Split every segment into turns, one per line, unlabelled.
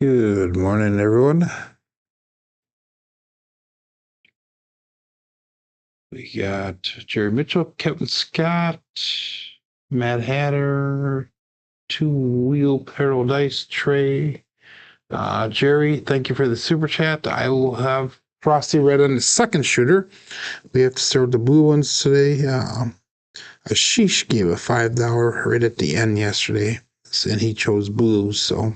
Good morning, everyone. We got Jerry Mitchell, Kevin Scott, Mad Hatter, Two Wheel Paradise Trey. Jerry, thank you for the super chat. I will have Frosty Red on the second shooter. We have to start with the blue ones today. Ashish gave a $5 right at the end yesterday, and he chose blues, so.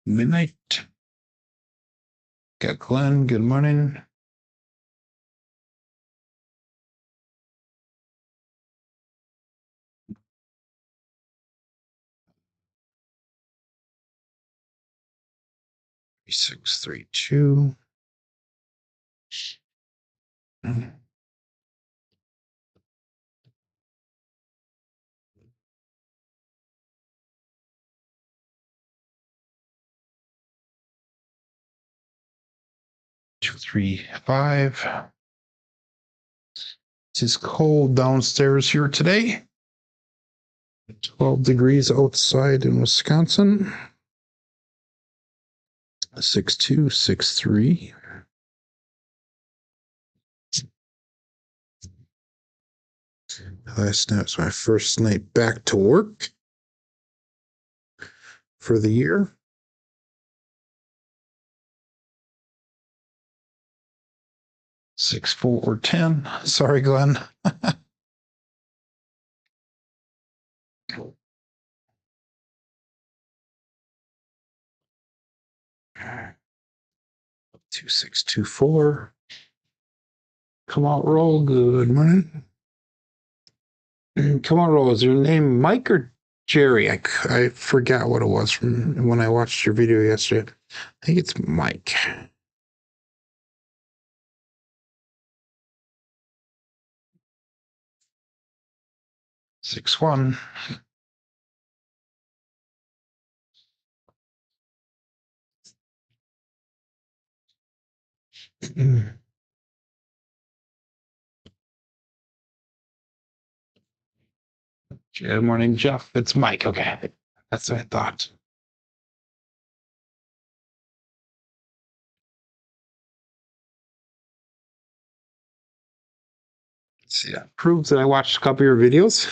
Midnight. Got Glenn, good morning. Six, three, two. 2, 3, 5. It's cold downstairs here today. 12 degrees outside in Wisconsin. 6-2, 6-3. Last night was my first night back to work for the year. 6, 4, 10. Sorry, Glenn. 2, 6, 2, 4. Come out, roll. Good morning. Come on, roll. Is your name Mike or Jerry? I forgot what it was from when I watched your video yesterday. I think it's Mike. 6, 1. Good morning, Jeff. It's Mike. Okay. That's what I thought. See, that proves that I watched a couple of your videos.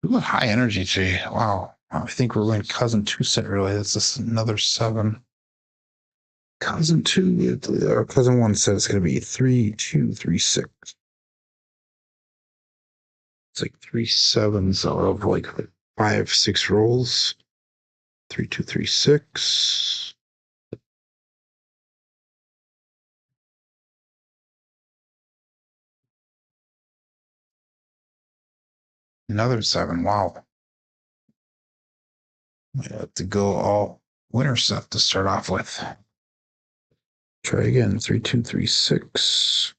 Ooh, high energy today. Wow. I think we're going cousin 2 set relay. That's just another 7. Cousin 2, or cousin 1 said it's going to be 3, 2, 3, 6. It's like 3 7s out of like 5, 6 rolls. 3, 2, 3, 6. Another 7. Wow. I have to go all winter stuff to start off with. Try again. 3, 2, 3, 6.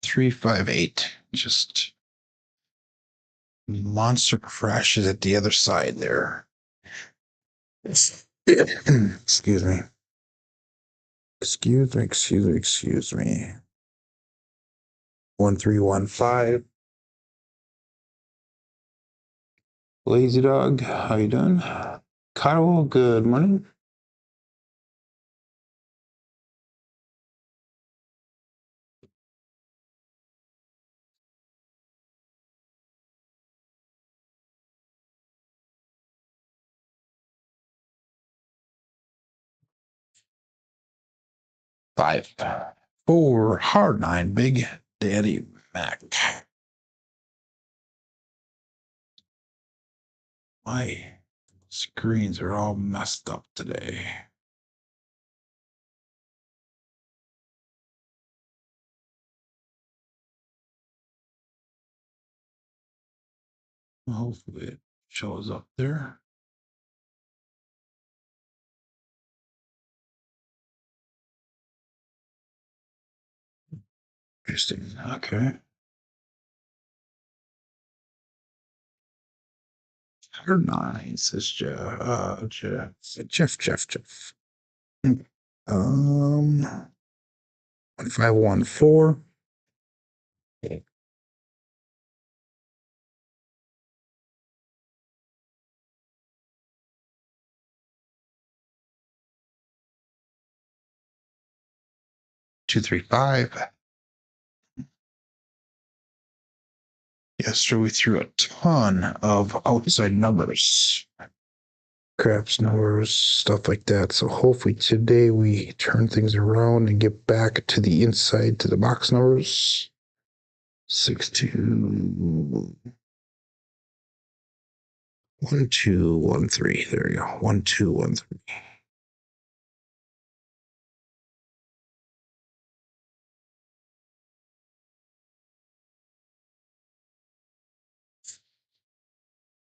Three, 5, 8. Just monster crashes at the other side there. Excuse me. Excuse me. 1, 3, 1, 5. Lazy dog, how you doing? Carnival, good morning. Five, 4, hard 9, big daddy Mac. My screens are all messed up today. Hopefully it shows up there. Interesting. Okay. Nine says Jeff. 1514. 235. Yesterday we threw a ton of outside numbers. Craps numbers, stuff like that. So hopefully today we turn things around and get back to the inside to the box numbers. 62 1213. There you go. 1213.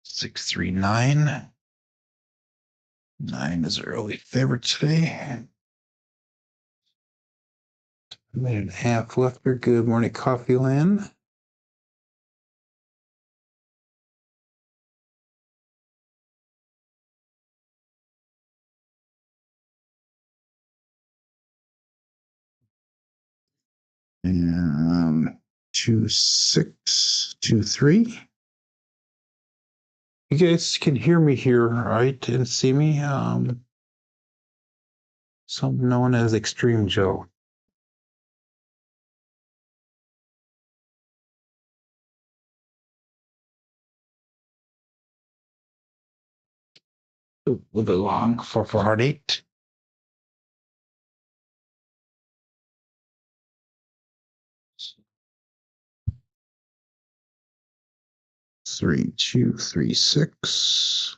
Six, 3, 9. 9 is early favorite today. A minute and a half left for Good Morning Coffee Land. And 2623. You guys can hear me here, right? And see me. Something known as Extreme Joe. A little bit long for hard 8. Three, 2, 3, 6.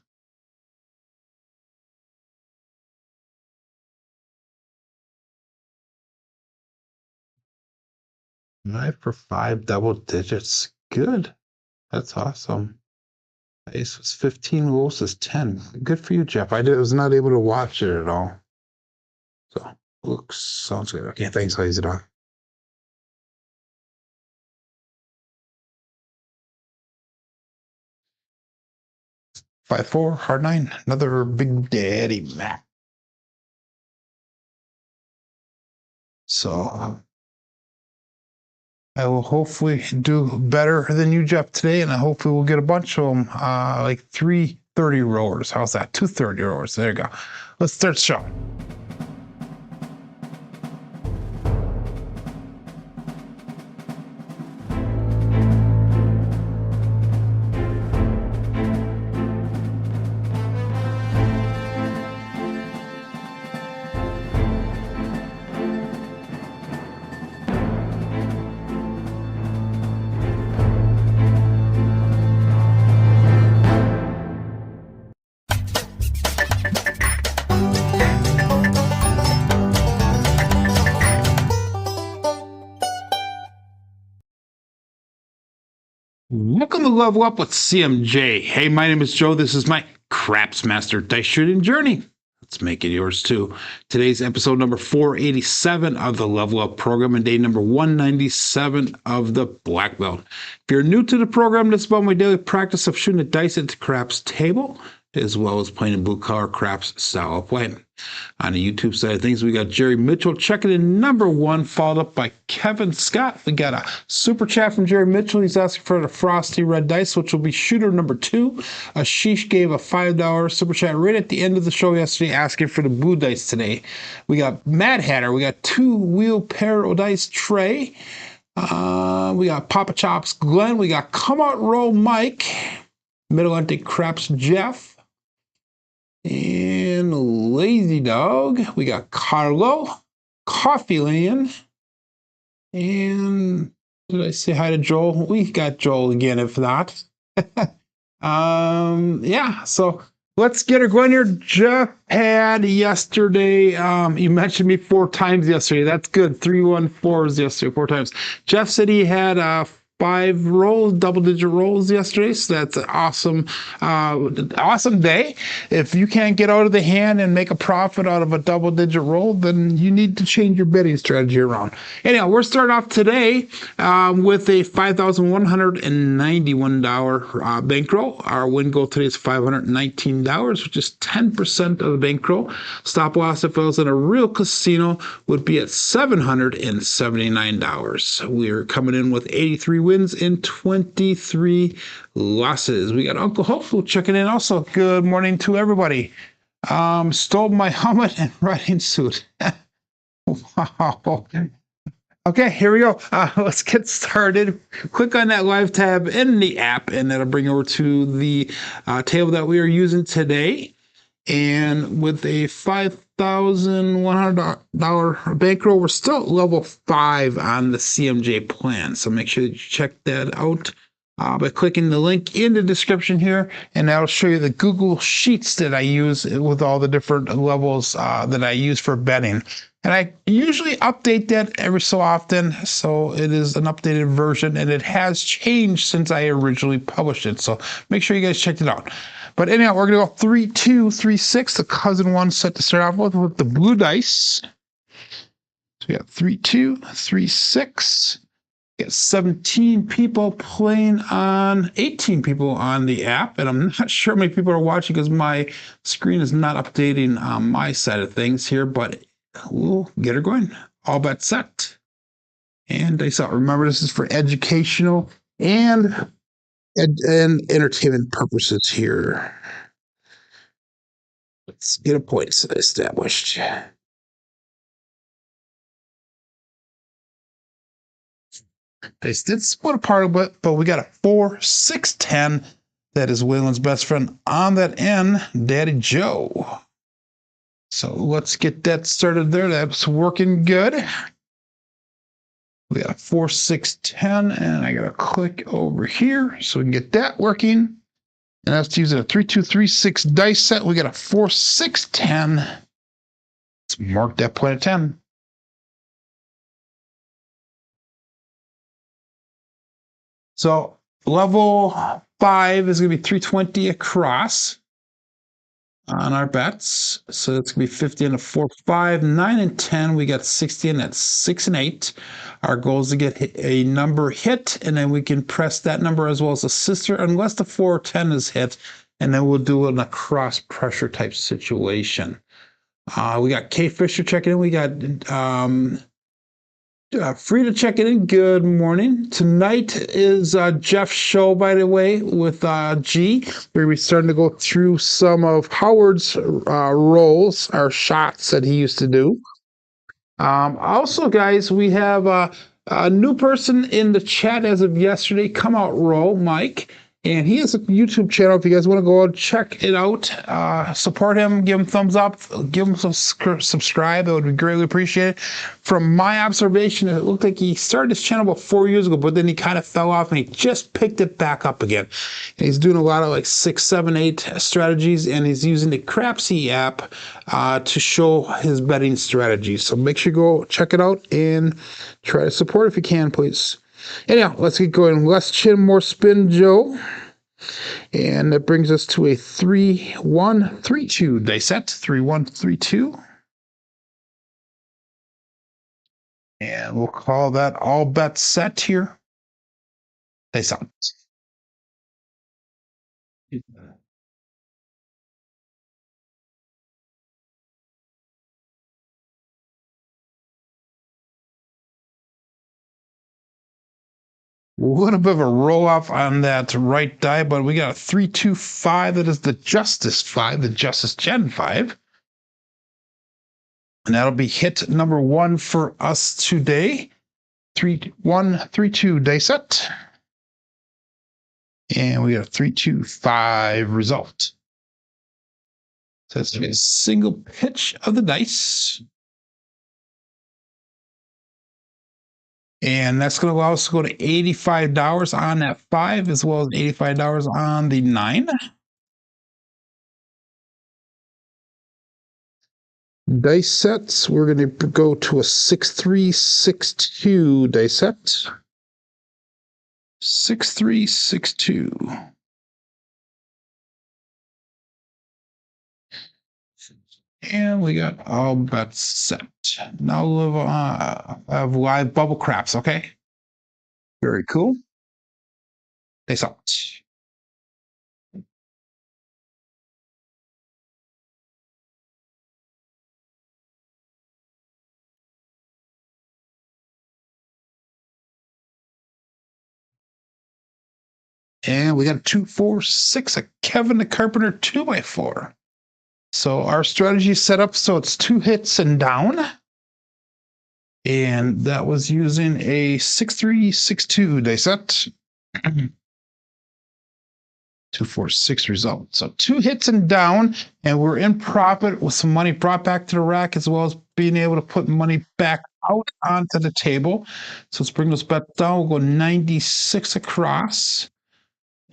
5 for 5 double digits. Good. That's awesome. Ace was 15, Lewis is 10. Good for you, Jeff. I was not able to watch it at all. So, sounds good. Okay, thanks, Lazy Dog. 5-4, hard 9. Another Big Daddy Mac. So, I will hopefully do better than you, Jeff, today, and I hopefully we'll get a bunch of them, like 330 rowers. How's that? 230 rowers. There you go. Let's start the show. Welcome to Level Up with CMJ. Hey, my name is Joe. This is my Craps Master Dice Shooting Journey. Let's make it yours too. Today's episode number 487 of the Level Up program and day number 197 of the Black Belt. If you're new to the program, this is about my daily practice of shooting the dice at the craps table, as well as playing in blue collar craps style of play. On the YouTube side of things, we got Jerry Mitchell checking in number 1, followed up by Kevin Scott. We got a super chat from Jerry Mitchell. He's asking for the Frosty Red Dice, which will be shooter number 2. Ashish gave a $5 super chat right at the end of the show yesterday, asking for the blue dice today. We got Mad Hatter. We got 2-wheel paradise Trey. We got Papa Chops Glenn. We got Come Out Roll Mike. Middle Empty Craps Jeff. And Lazy Dog. We got Carlo, Coffee Land, and did I say hi to Joel? We got Joel again, if not. Yeah, so let's get her going here. Jeff had yesterday, you mentioned me 4 times yesterday. That's good. 314s yesterday, 4 times. Jeff said he had 5 rolls, double-digit rolls yesterday, so that's an awesome day. If you can't get out of the hand and make a profit out of a double-digit roll, then you need to change your betting strategy around. Anyhow, we're starting off today with a $5,191 bankroll. Our win goal today is $519, which is 10% of the bankroll. Stop loss if it was in a real casino would be at $779. We're coming in with 83 wins and 23 losses. We got Uncle Hopeful checking in also. Good morning to everybody. Stole my helmet and riding suit. Wow. Okay, here we go. Let's get started. Click on that live tab in the app, and that'll bring you over to the table that we are using today. And with a $5,100 bankroll, we're still at level 5 on the CMJ plan. So make sure that you check that out by clicking the link in the description here, and that'll show you the Google Sheets that I use with all the different levels that I use for betting. And I usually update that every so often, so it is an updated version, and it has changed since I originally published it. So make sure you guys check it out. But anyhow, we're going to go 3, 2, 3, 6. The cousin one set to start off with the blue dice. So we got 3, 2, 3, 6. We got 17 people playing on 18 people on the app, and I'm not sure how many people are watching because my screen is not updating on my side of things here, but we'll get her going. All bets set. And dice out. Remember, this is for educational and entertainment purposes here. Let's get a point established. They did split apart a bit, but we got a 4, 6, 10. That is Waylon's best friend on that end, Daddy Joe. So let's get that started there. That's working good. We got a 4, 6, 10, and I got to click over here so we can get that working. And that's using a 3, 2, 3, 6 dice set. We got a 4, 6, 10. Let's mark that point at 10. So level 5 is going to be 320 across on our bets. So that's going to be 50 and a 4, 5, 9, and 10. We got 60 and that's 6 and 8. Our goal is to get a number hit, and then we can press that number as well as a sister, unless the 4 or 10 is hit, and then we'll do it in a cross pressure type situation. We got Kay Fisher checking in. We got Frida checking in. Good morning. Tonight is Jeff's show, by the way, with G. We're going to be starting to go through some of Howard's rolls, or shots that he used to do. Also, guys, we have a new person in the chat as of yesterday, Come Out Roll, Mike. And he has a YouTube channel. If you guys want to go and check it out, support him, give him thumbs up, give him some subscribe. It would be greatly appreciated. From my observation, it looked like he started his channel about 4 years ago, but then he kind of fell off and he just picked it back up again. And he's doing a lot of like 6, 7, 8 strategies, and he's using the Crapsee app to show his betting strategies. So make sure you go check it out and try to support if you can, please. Anyhow, let's get going. Less chin, more spin, Joe. And that brings us to a 3, 1, 3, 2 dice set. 3, 1, 3, 2. And we'll call that all bets set here. Dice out. A little bit of a roll off on that right die, but we got a 3, 2, 5. That is the Justice 5, the Justice Gen 5. And that'll be hit number 1 for us today. 3, 1, 3, 2 dice set. And we got a 3, 2, 5 result. So that's a single pitch of the dice. And that's going to allow us to go to $85 on that 5, as well as $85 on the 9. Dice sets, we're going to go to a 6, 3, 6, 2 dice set. 6362. And we got all bets set. Now we'll have live bubble craps, okay? Very cool. They sucked. And we got a 2, 4, 6, a Kevin the Carpenter 2x4. So our strategy is set up so it's 2 hits and down. And that was using a 6362 dice set. 246 result. So 2 hits and down, and we're in profit with some money brought back to the rack, as well as being able to put money back out onto the table. So let's bring those bets down. We'll go 96 across.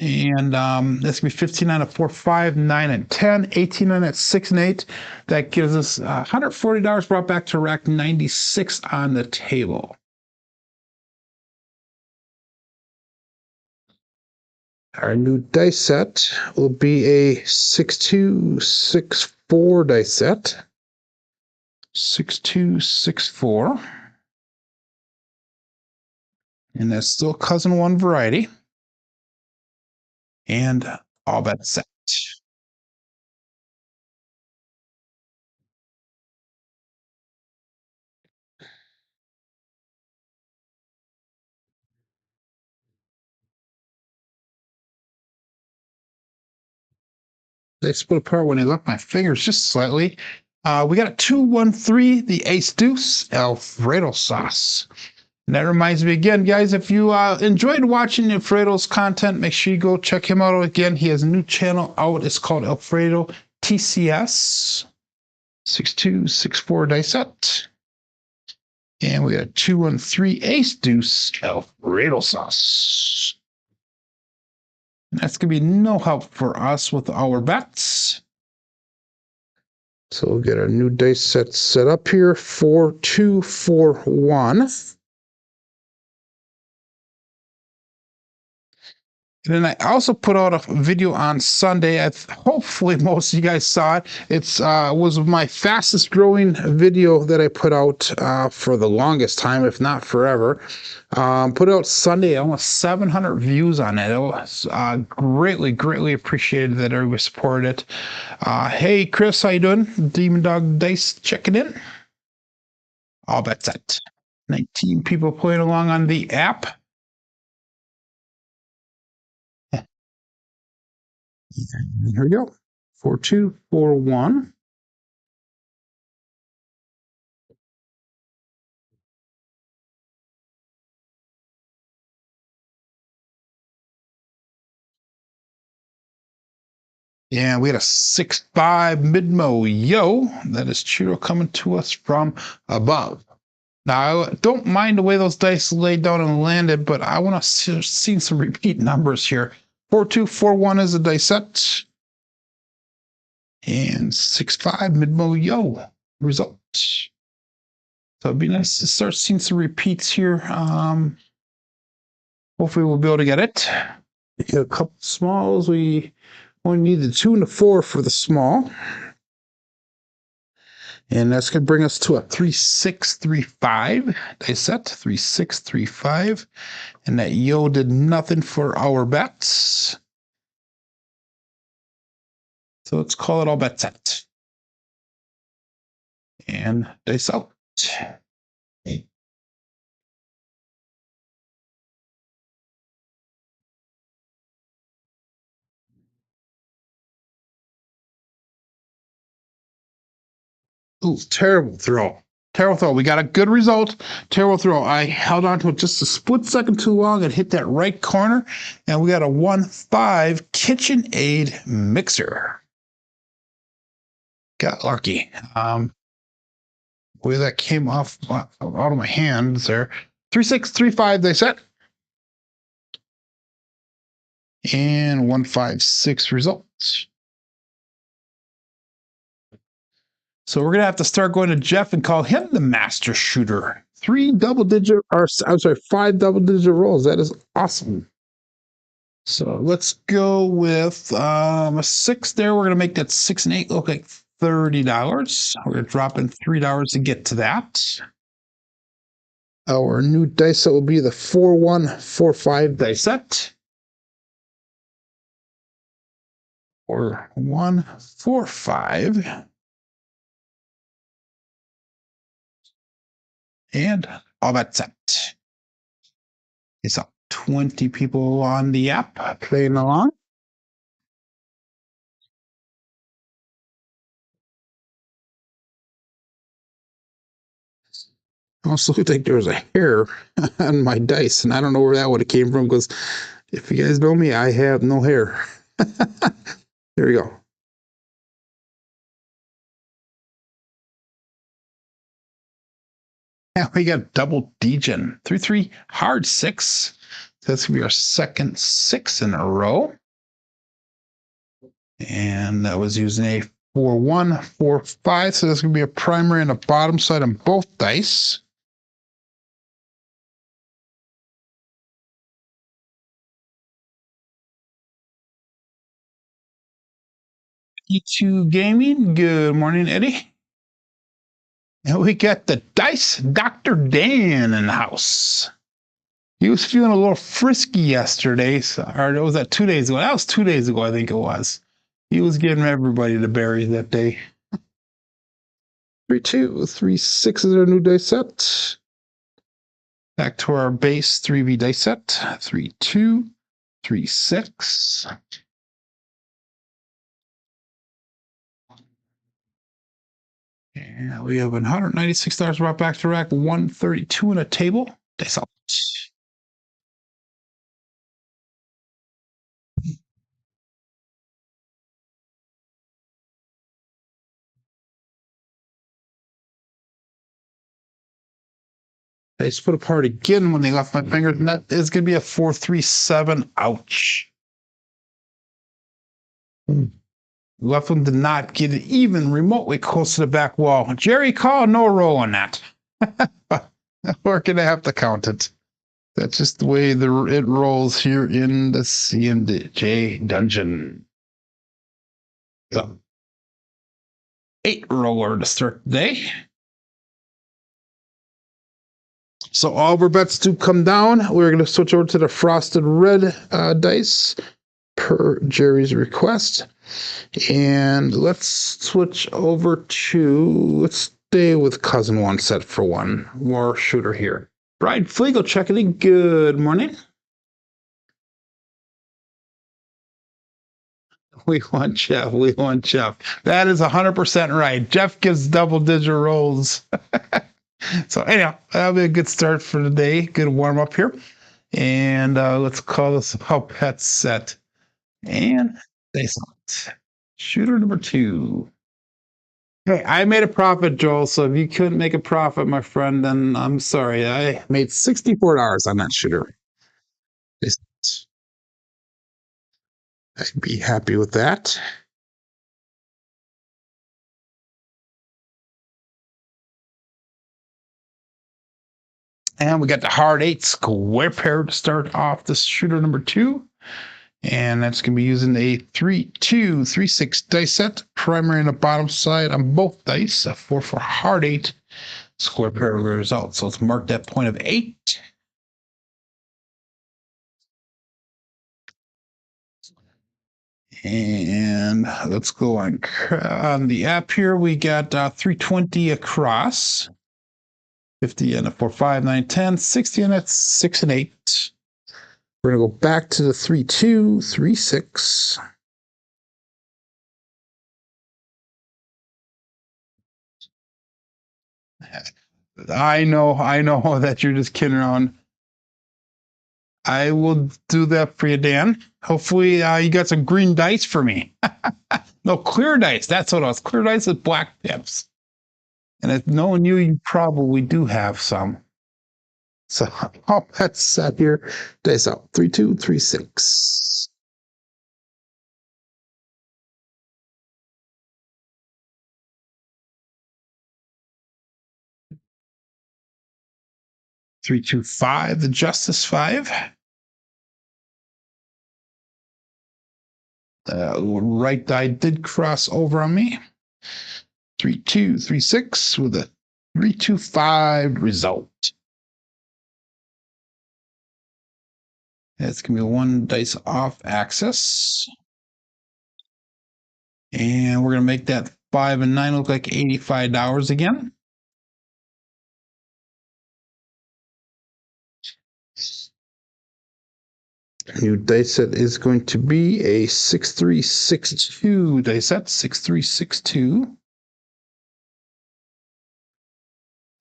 And that's going to be 15 on a 4, 5, 9, and 10, 18 on that 6 and 8. That gives us $140 brought back to rack, 96 on the table. Our new dice set will be a 6264 dice set. 6264. And that's still cousin one variety. And all bets set. They split apart when I left my fingers just slightly. We got a 2-1-3, the ace deuce, Alfredo sauce. And that reminds me again, guys, if you enjoyed watching Alfredo's content, make sure you go check him out again. He has a new channel out. It's called Alfredo TCS. 6264 dice set. And we got a 2-1-3 ace deuce, Alfredo sauce. And that's going to be no help for us with our bets. So we'll get our new dice set up here. 4, 2, 4, 1. And then I also put out a video on Sunday. Hopefully most of you guys saw it. It was my fastest growing video that I put out for the longest time, if not forever. Put out Sunday, almost 700 views on it. It was greatly appreciated that everybody supported it. Hey, Chris, how you doing? Demon Dog Dice checking in. All bets set. 19 people playing along on the app. Here we go. 4, 2, 4, 1. And we had a 6-5 mid-mo yo. That is Chiro coming to us from above. Now, I don't mind the way those dice laid down and landed, but I want to see some repeat numbers here. 4, 2, 4, 1 is a dice set. And 6-5 mid-mo yo result. So it'd be nice to start seeing some repeats here. Hopefully we'll be able to get it. Get a couple smalls. We only need the 2 and the 4 for the small. And that's going to bring us to a 3-6-3-5 dice set. 3-6-3-5. And that yo did nothing for our bets. So let's call it all bet set. And dice out. Ooh, terrible throw. Terrible throw. We got a good result. Terrible throw. I held on to it just a split second too long and hit that right corner. And we got a 1-5 KitchenAid mixer. Got lucky. Way that came off out of my hands there. 3-6-3-5 they set. And 1-5-6 results. So we're gonna have to start going to Jeff and call him the master shooter. 5 double-digit rolls. That is awesome. So let's go with a 6 there. We're going to make that 6 and 8 look like $30. We're going to drop in $3 to get to that. Our new dice set will be the 4145 dice set. 4145. And all that's set. It's up 20 people on the app playing along. Also think there was a hair on my dice, and I don't know where that would have came from because if you guys know me, I have no hair. There we go. Now we got double degen 3-3 hard 6. That's gonna be our second 6 in a row. And that was using a 4-1-4-5. So that's gonna be a primary and a bottom side on both dice. E2 Gaming, good morning, Eddie. And we got the Dice Dr. Dan in the house. He was feeling a little frisky yesterday, or was that 2 days ago? That was 2 days ago, I think it was. He was getting everybody the berries that day. 3-2, 3-6 is our new dice set. Back to our base 3V dice set. 3-2, 3-6. And we have $196 brought back to rack, 132 in a table. Dice out. They split apart again when they left my fingers, and that is going to be a 4-3-7. Ouch. Left one did not get it even remotely close to the back wall. Jerry, call no roll on that. We're going to have to count it. That's just the way it rolls here in the CMJ dungeon. So, 8 roller to start the day. So all of our bets do come down. We're going to switch over to the frosted red dice per Jerry's request. And let's switch over to, let's stay with cousin one set for one more shooter here. Brian Flegel checking in. Good morning. We want Jeff. We want Jeff. That is 100% right. Jeff gives double-digit rolls. So anyhow, that'll be a good start for the day. Good warm up here. And let's call this a pet set. And they select shooter number 2. Hey, I made a profit, Joel. So if you couldn't make a profit, my friend, then I'm sorry. I made $64 on that shooter. I'd be happy with that. And we got the hard 8 square pair to start off this shooter number 2. And that's going to be using a 3-2, 3-6 dice set, primary and the bottom side on both dice, a 4 for hard 8 square pair of results. So let's mark that point of 8. And let's go on the app here. We got 320 across, 50 and a 4, 5, 9, 10, 60 and a 6 and 8. We're going to go back to the 3-2, 3-6. I know that you're just kidding around. I will do that for you, Dan. Hopefully, you got some green dice for me. No, clear dice. That's what it was. Clear dice with black tips. And if knowing you, you probably do have some. So all that's set here. Dice out. 3-2, 3-6. Three, two, five, the Justice 5. Right die did cross over on me. 3-2, 3-6 with a 3-2-5 result. That's going to be one dice off axis. And we're going to make that 5 and 9 look like $85 again. New dice set is going to be a 6362 dice set, 6362.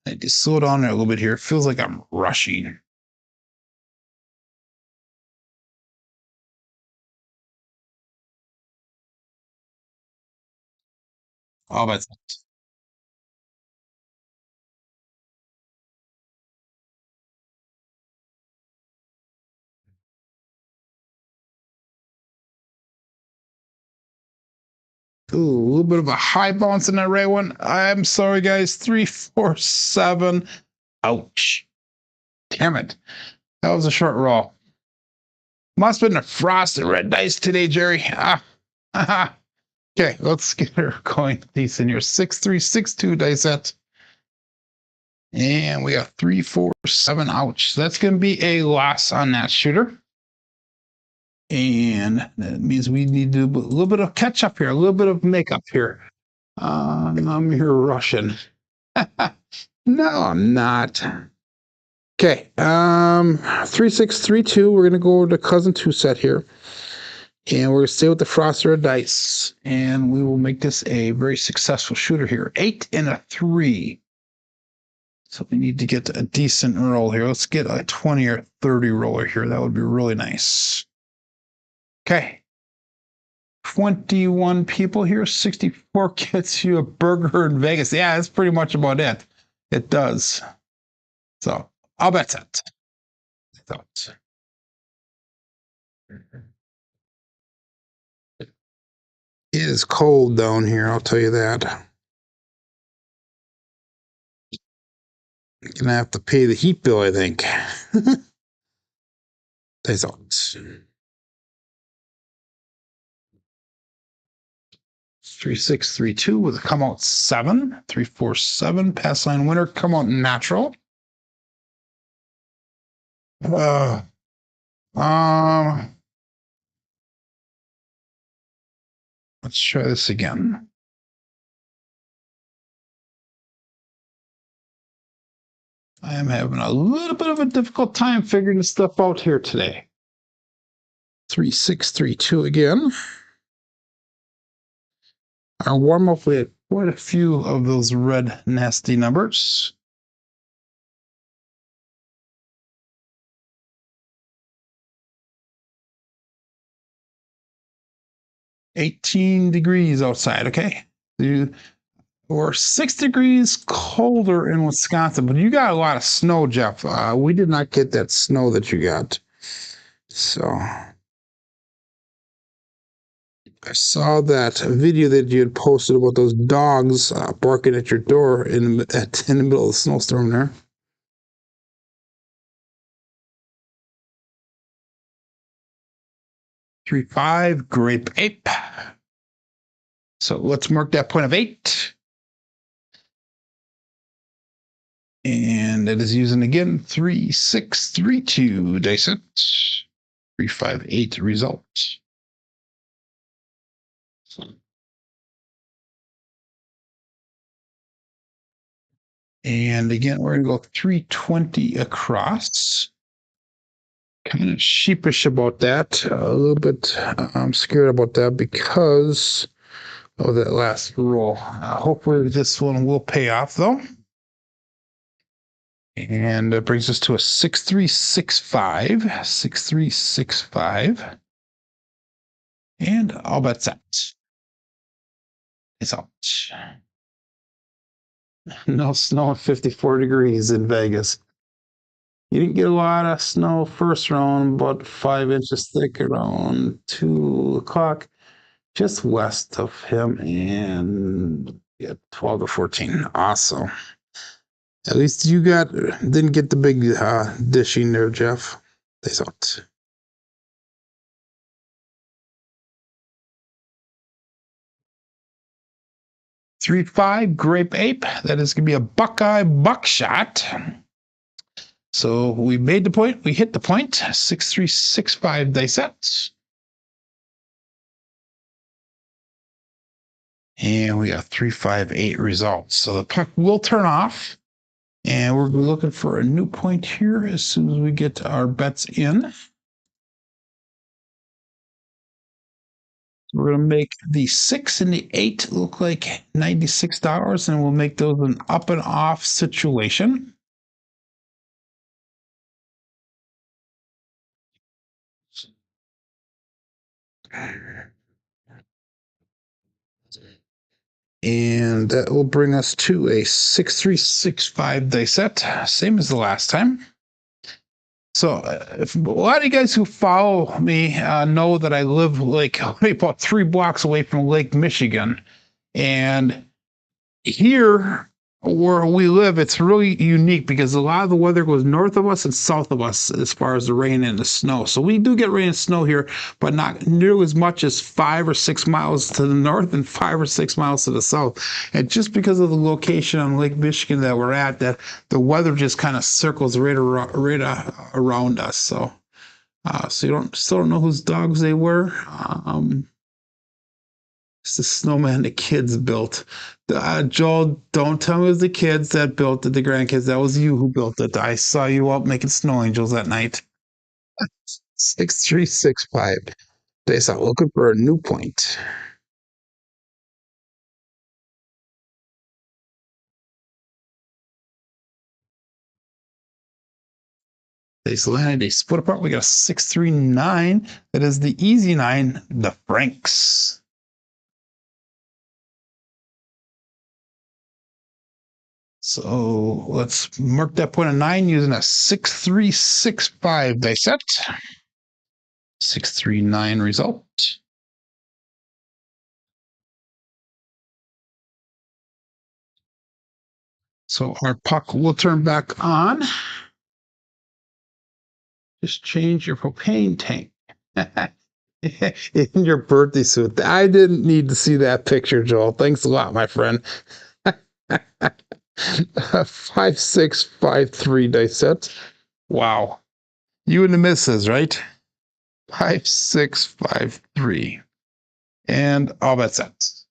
I need to slow down there a little bit here. It feels like I'm rushing. Oh, that's ooh, a little bit of a high bounce in that red one. I'm sorry, guys. 3-4-7. Ouch. Damn it. That was a short roll. Must have been a frosted red dice today, Jerry. Okay, let's get her going decent here. 6-3-6-2 dice set. And we got 3-4-7. Ouch. So that's going to be a loss on that shooter. And that means we need to do a little bit of catch up here, a little bit of makeup here. I'm here rushing. No, I'm not. Okay. 3-6-3-2. We're gonna go over the cousin 2 set here. And we're gonna stay with the frosted dice. And we will make this a very successful shooter here. 8 and a 3. So we need to get a decent roll here. Let's get a 20 or 30 roller here. That would be really nice. Okay. 21 people here. 64 gets you a burger in Vegas. Yeah, that's pretty much about it. It does. So I'll bet that. It is cold down here, I'll tell you that. I'm gonna have to pay the heat bill, I think. That's all. 3-6-3-2 with a come out 7. 3-4-7 pass line winner, come out natural. Let's try this again. I am having a little bit of a difficult time figuring this stuff out here today. 3-6-3-2 again. Our warm up, we had quite a few of those red nasty numbers. $18 outside, okay? We're 6 degrees colder in Wisconsin, but you got a lot of snow, Jeff. We did not get that snow that you got. So I saw that video that you had posted about those dogs barking at your door in the middle of the snowstorm there. Three, 5, grape ape. So let's mark that point of 8. And it is using again 3-6-3-2 dice set. 3-5-8 result. And again, we're going to go 320 across. Kind of sheepish about that. A little bit I'm scared about that because of that last roll. Hopefully this one will pay off though. And it brings us to a 6-3-6-5. 6-3-6-5. And all bets out. It's out. No snow at 54 degrees in Vegas. You didn't get a lot of snow first round, about 5 inches thick around 2 o'clock, just west of him, and yeah, 12 to 14. Awesome. At least you didn't get the big dishing there, Jeff. They thought. 3-5 Grape Ape. That is going to be a Buckeye Buckshot. So we made the point. We hit the point. 6-3-6-5 dice sets. And we got 3-5-8 results. So the puck will turn off. And we're looking for a new point here as soon as we get our bets in. We're going to make the 6 and the 8 look like $96, and we'll make those an up and off situation. And that will bring us to a 6-3-6-5 dice set, same as the last time. So if a lot of you guys who follow me know that I live like about 3 blocks away from Lake Michigan. And here where we live, it's really unique because a lot of the weather goes north of us and south of us as far as the rain and the snow. So we do get rain and snow here, but not nearly as much as 5 or 6 miles to the north and 5 or 6 miles to the south. And just because of the location on Lake Michigan that we're at, that the weather just kind of circles right around us. So you still don't know whose dogs they were. It's the snowman the kids built. Joel, don't tell me it was the kids that built it, the grandkids. That was you who built it. I saw you out making snow angels that night. 6-3-6-5. They start looking for a new point. They landed, they split apart. We got a 6-3-9. That is the easy 9, the Franks. So let's mark that point of 9 using a 6-3-6-5 dice set. 6-3-9 result. So our puck will turn back on. Just change your propane tank. In your birthday suit. I didn't need to see that picture, Joel. Thanks a lot, my friend. 5-6-5-3 dice set. Wow. You and the missus, right? 5-6-5-3. And all bet sets.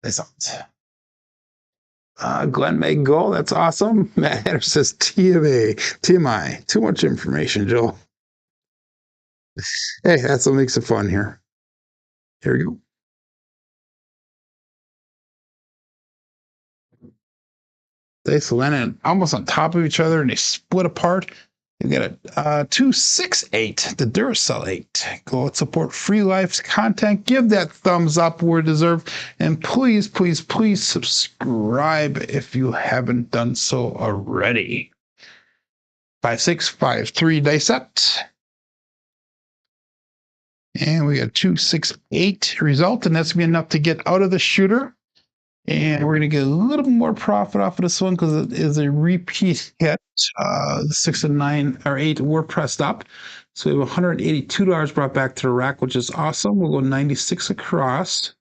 That's out. Glenn may go. That's awesome. Matt Hatter says TMI. Too much information, Joel. Hey, that's what makes it fun here. Here we go. They landed almost on top of each other and they split apart. You get a 2-6-8, the Duracell 8. Go and support Free Life's content. Give that thumbs up where deserved. And please, please, please subscribe if you haven't done so already. 5-6-5-3 dice set. And we got 2-6-8 result, and that's going to be enough to get out of the shooter. And we're going to get a little bit more profit off of this one because it is a repeat hit. 6 and 9 or 8 were pressed up. So we have $182 brought back to the rack, which is awesome. We'll go 96 across.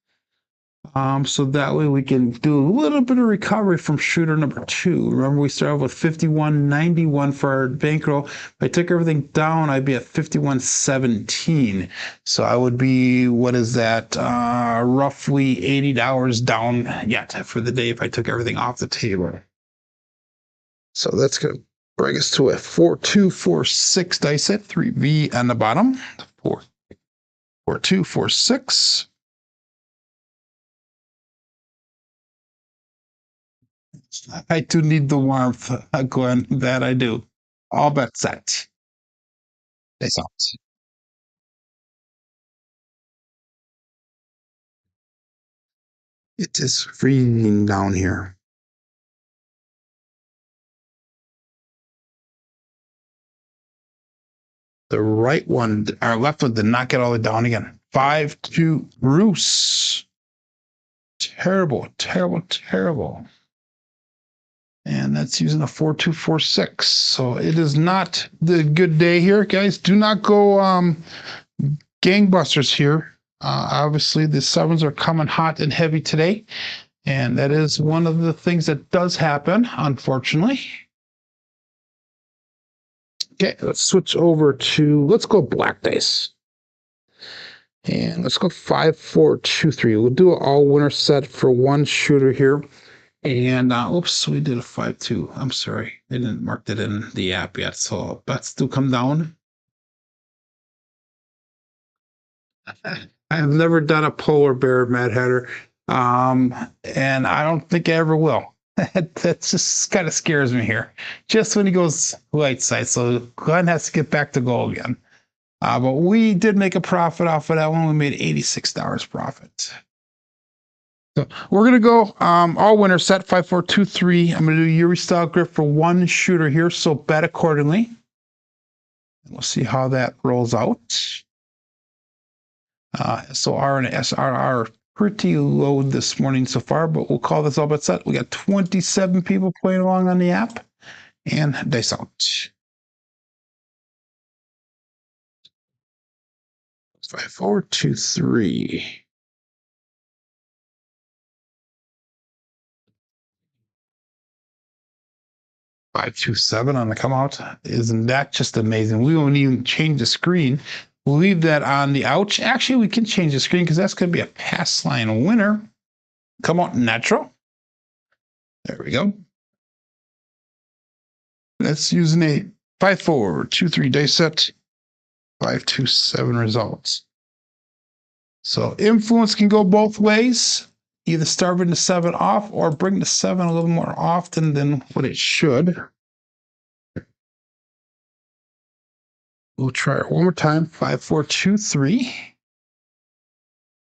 So that way we can do a little bit of recovery from shooter number 2. Remember, we started with 51.91 for our bankroll. If I took everything down, I'd be at 51.17. So I would be, what is that, roughly $80 down yet for the day if I took everything off the table. So that's going to bring us to a 4-2-4-6 dice set, 3V on the bottom. 4-2-4-6. I do need the warmth, Glenn. That I do. All bet set. Face out. It is freezing down here. The right one, our left one did not get all the way down again. 5-2 Bruce. Terrible, terrible, terrible. And that's using a 4-2-4-6. So it is not the good day here, guys. Do not go gangbusters here. Obviously, the sevens are coming hot and heavy today, and that is one of the things that does happen, unfortunately. Okay, let's switch over to, let's go black dice. And let's go 5, 4, 2, 3. We'll do an all winner set for one shooter here. And oops, we did a 5, 2. I'm sorry. They didn't mark that in the app yet. So bets do come down. I have never done a polar bear, Mad Hatter. And I don't think I ever will. That just kind of scares me here. Just when he goes light side. So Glenn has to get back to goal again. But we did make a profit off of that one. We made $86 profit. So we're going to go all winner set 5, 4, 2, 3. I'm going to do Yuri style grip for one shooter here. So bet accordingly. We'll see how that rolls out. So R and SR are pretty low this morning so far, but we'll call this all bet set. We got 27 people playing along on the app, and dice out. 5, 4, 2, 3. 5, 2, 7 on the come out. Isn't that just amazing? We won't even change the screen. We'll leave that on the ouch. Actually, we can change the screen because that's going to be a pass line winner. Come out natural. There we go. That's using a 5, 4, 2, 3 dice set. 5, 2, 7 results. So influence can go both ways. Either starving the 7 off or bring the 7 a little more often than what it should. We'll try it one more time. 5, 4, 2, 3.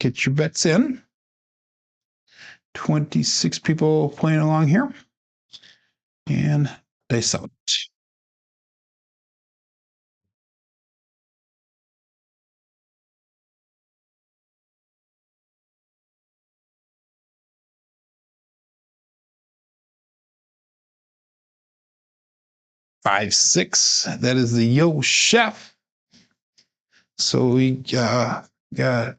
Get your bets in. 26 people playing along here. And dice out. Five, 6. That is the Yo Chef. So we got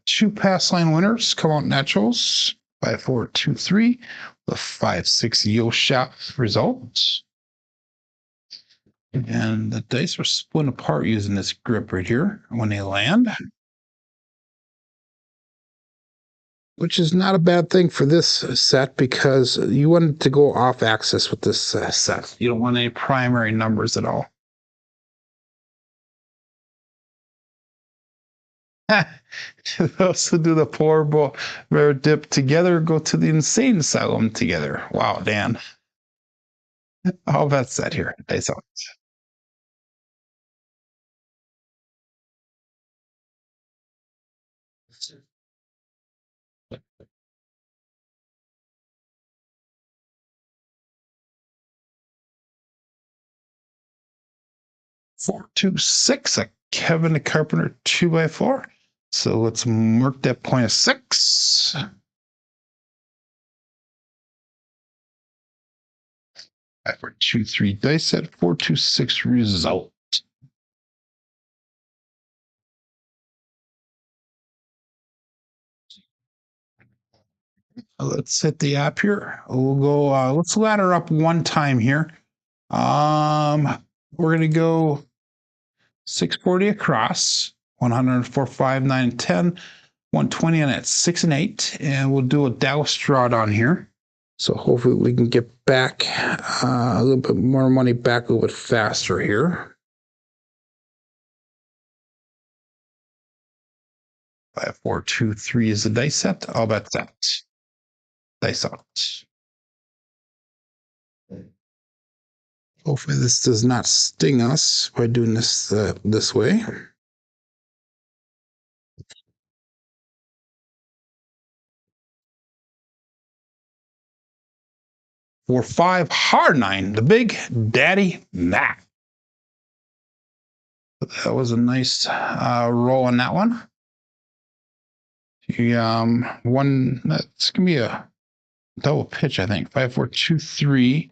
2 pass line winners. Come out naturals. 5, 4, 2, 3. The 5, 6 Yo Chef results. And the dice are split apart using this grip right here when they land, which is not a bad thing for this set because you want to go off axis with this set. You don't want any primary numbers at all. Those who do the poor bear dip together go to the insane asylum together. Wow, Dan. How about that here? Dice out. 4, 2, 6. A Kevin the Carpenter 2x4. So let's mark that point of 6. 5, 4, 2, 3 dice set. 4, 2, 6 result. Let's hit the app here. We'll go. Let's ladder up one time here. We're gonna go 640 across, 104, 5, 9, 10, 120 on that 6 and 8, and we'll do a Dallas drawdown here. So hopefully we can get back a little bit more money back a little bit faster here. 5, 4, 2, 3 is the dice set. I'll bet that. Dice out. Hopefully this does not sting us by doing this this way. For 5 hard 9, the big daddy Mac. That was a nice roll on that one. That's gonna be a double pitch, I think. 5, 4, 2, 3.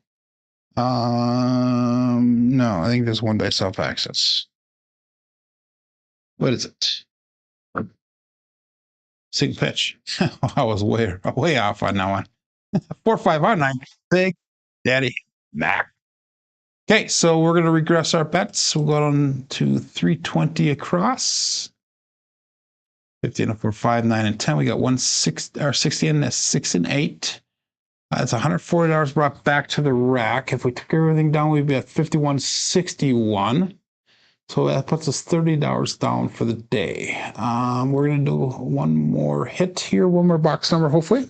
No, I think there's one dice off axis. What is it? Single pitch. I was way off on that one. 4-5-9. Big Daddy Mac. Okay, so we're going to regress our bets. We'll go on to 320 across. 15, 4, 5, 9, and 10. We got 60 and 6 and 8. That's $140 brought back to the rack. If we took everything down, we'd be at 51.61. So that puts us $30 down for the day. We're going to do one more hit here, one more box number, hopefully.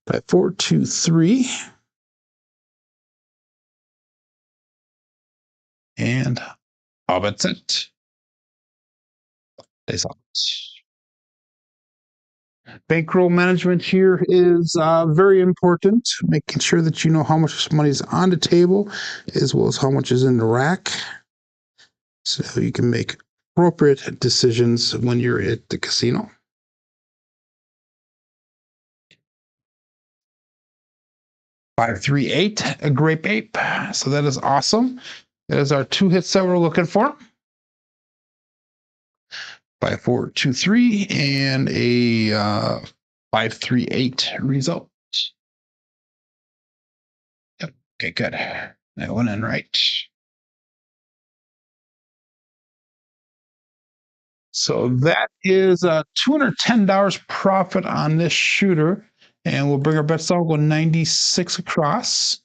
5, 4, 2, 3. And all bets it. Bankroll management here is very important, making sure that you know how much money is on the table as well as how much is in the rack, so you can make appropriate decisions when you're at the casino. Five, 3, 8, a grape ape. So that is awesome. That is our 2 hits that we're looking for. 5, 4, 2, 3, and a 5, 3, 8 result. Yep. Okay, good. That went in right. So that is $210 profit on this shooter, and we'll bring our bets down. We'll go 96 across.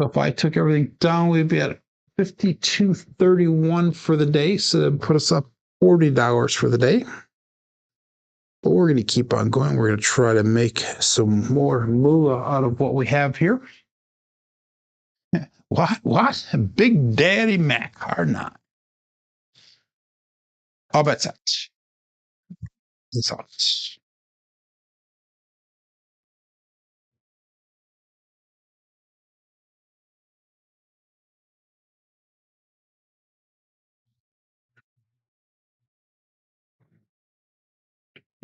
So if I took everything down, we'd be at 52.31 for the day. So that put us up $40 for the day. But we're going to keep on going. We're going to try to make some more moolah out of what we have here. What? Big Daddy Mac, hard not. All bets out. That's all.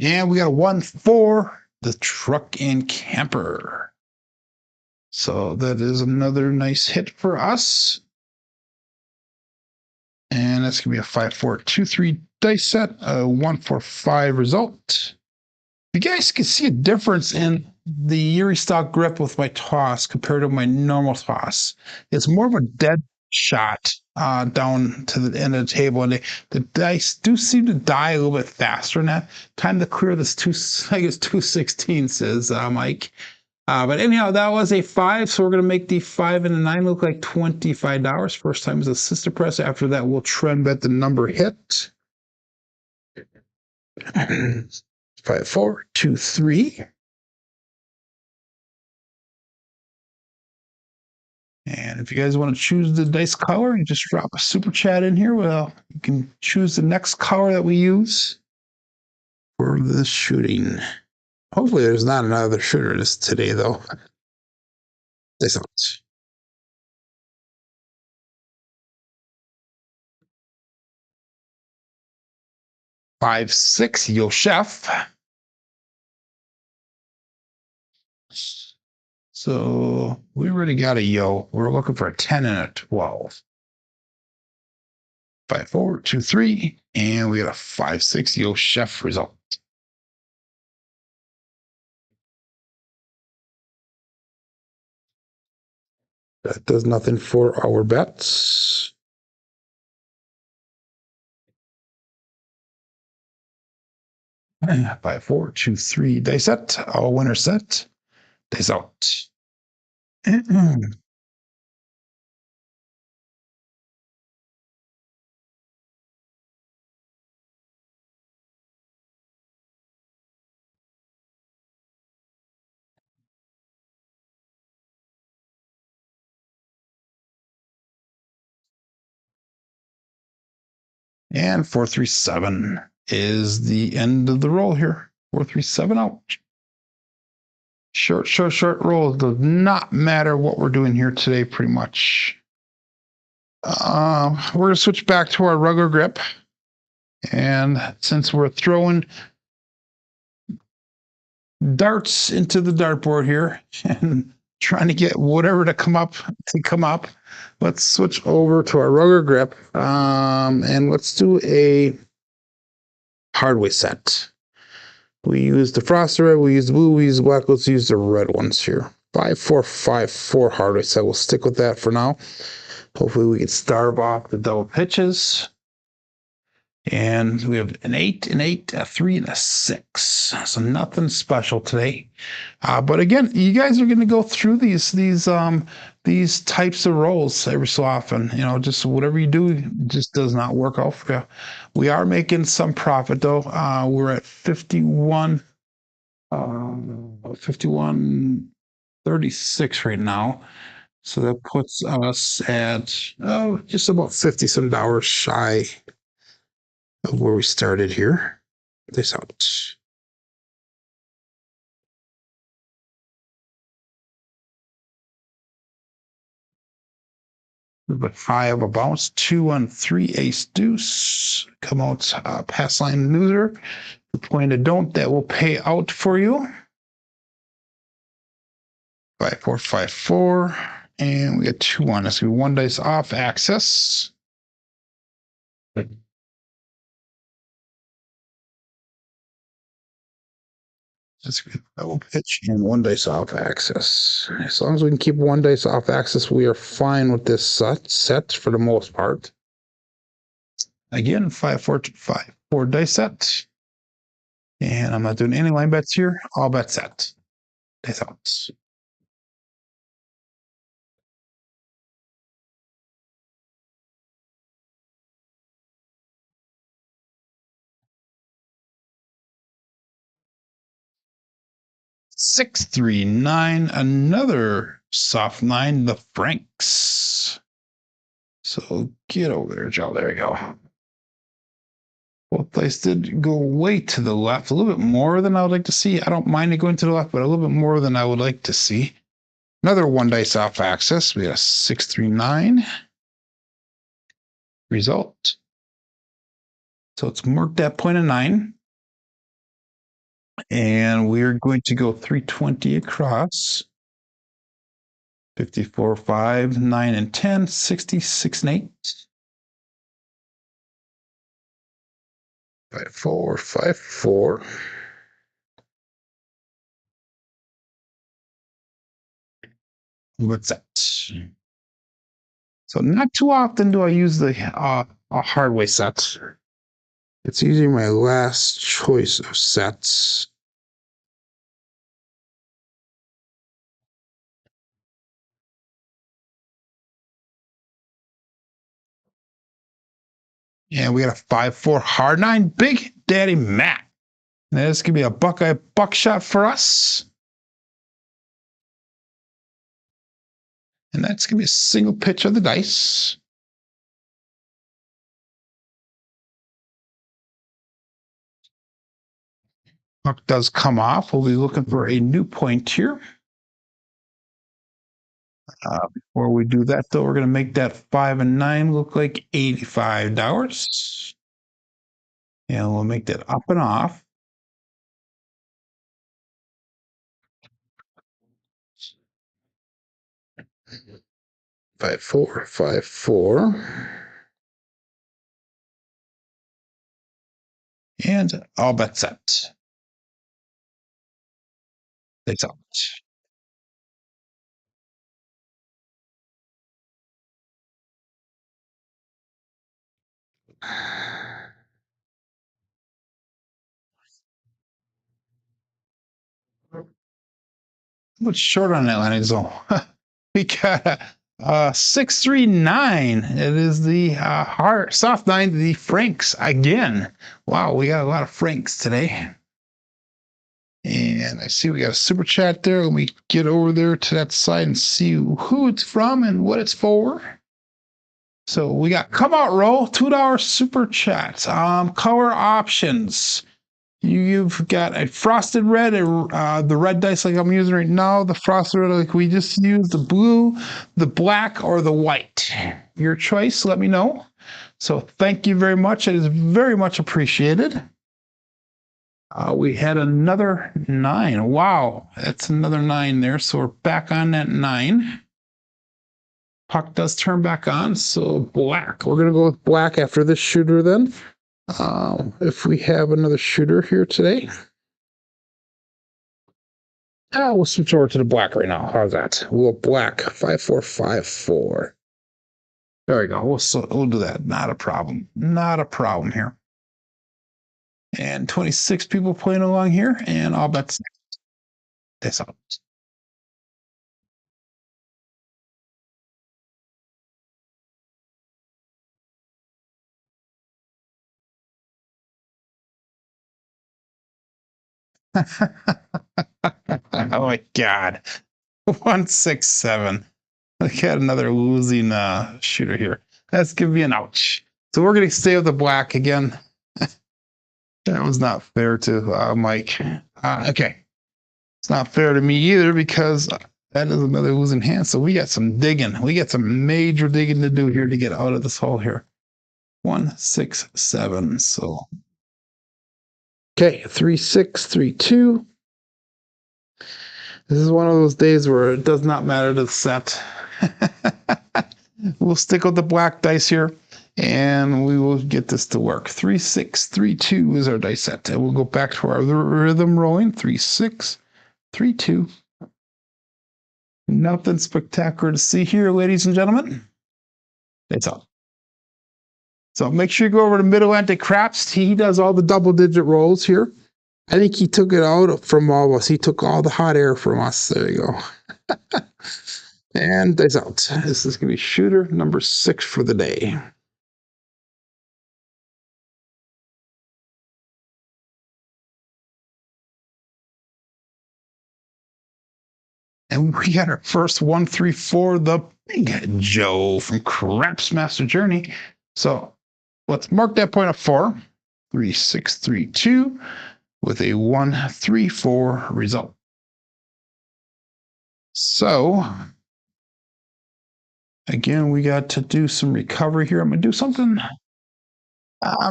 And we got a 1 for the truck and camper. So that is another nice hit for us. And that's going to be a 5, 4, 2, 3 dice set, a 1, 4, 5 result. You guys can see a difference in the Erie stock grip with my toss compared to my normal toss. It's more of a dead shot down to the end of the table, and the dice do seem to die a little bit faster than that. Time to clear this 216, says Mike. But anyhow, that was a 5, so we're going to make the 5 and the 9 look like $25. First time as a sister press. After that, we'll trend bet the number hit. 5, 4, 2, 3. And if you guys want to choose the dice color, you just drop a super chat in here. Well, you can choose the next color that we use for this shooting. Hopefully there's not another shooter this today, though. Dice out. 5, 6, Yo Chef. So we already got a Yo. We're looking for a 10 and a 12. 5, 4, 2, 3, and we got a 5, 6 Yo Chef result. That does nothing for our bets. And 5, 4, 2, 3 dice set. All winner set. Dice out. And 437 is the end of the roll here. 437 out. Short roll. Does not matter what we're doing here today, pretty much. We're going to switch back to our regular grip. And since we're throwing darts into the dartboard here and trying to get whatever to come up, let's switch over to our rubber grip. And let's do a Hardway set. We use the frosted red, we use the blue, we use the black. Let's use the red ones here. 5454 Hardway set. We'll stick with that for now. Hopefully we can starve off the double pitches. And we have an 8, an 8, a 3, and a 6. So nothing special today. But again, you guys are going to go through these types of rolls every so often. You know, just whatever you do just does not work out for you. We are making some profit though. We're at 51.36 right now. So that puts us at just about 50 some dollars shy of where we started here. This out. But 5 a bounce, 2 on 3 ace deuce. Come out pass line loser. The point of don't that will pay out for you. 5454, and we got 2 on us. We 1 dice off access. That's a good double pitch and 1 dice off access. As long as we can keep 1 dice off access, we are fine with this set for the most part. Again, 5-4 dice set. And I'm not doing any line bets here. All bet set. Dice out. Six, 3, 9, another soft 9, the Franks. So get over there, Joe. There you go. Both dice did go way to the left, a little bit more than I would like to see. I don't mind it going to the left, but a little bit more than I would like to see. Another 1 dice off access. We got a 6, 3, 9. Result. So it's marked at point of 9. And we're going to go 320 across. 54, 5, 9, and 10, 66 and 8. 5, 4, 5, 4. What's that? So not too often do I use the Hardway set. It's usually my last choice of sets. And we got a 5-4 hard 9, Big Daddy Mac. Now this could be a Buckeye buckshot for us. And that's going to be a single pitch of the dice. Puck does come off. We'll be looking for a new point here. Before we do that, though, we're going to make that 5 and 9 look like $85. And we'll make that up and off. Five, 4, 5, 4. And all bets set. It's out. What's short on that landing zone? We got a 639. It is the hard soft 9, the Franks again. Wow, we got a lot of Franks today. And I see we got a super chat there. Let me get over there to that side and see who it's from and what it's for. So we got come out roll, $2 super chat. Color options. You've got a frosted red, the red dice like I'm using right now, the frosted red like we just used, the blue, the black, or the white. Your choice, let me know. So thank you very much. It is very much appreciated. We had another 9. Wow, that's another 9 there. So we're back on that 9. Puck does turn back on, so black. We're going to go with black after this shooter then. If we have another shooter here today, we'll switch over to the black right now. How's that? We'll black 5454. There we go. We'll do that. Not a problem. Not a problem here. And 26 people playing along here, and all bets. That's all. Oh my God. 167. I got another losing shooter here. That's giving me an ouch. So we're going to stay with the black again. That was not fair to Mike. Okay. It's not fair to me either because that is another losing hand. So we got some digging. We got some major digging to do here to get out of this hole here. 167. So okay, 3632. This is one of those days where it does not matter to the set. We'll stick with the black dice here, and we will get this to work. 3632 is our dice set. And we'll go back to our rhythm rolling. 3632. Nothing spectacular to see here, ladies and gentlemen. That's all. So make sure you go over to Mid-Atlantic Craps. He does all the double-digit rolls here. I think he took it out from all of us. He took all the hot air from us. There you go. And that's out. This is going to be shooter number 6 for the day. And we got our first 134, the Big Joe from Craps Master Journey. So let's mark that point of 4. 3632 with a 134 result. So again, we got to do some recovery here. I'm going to do something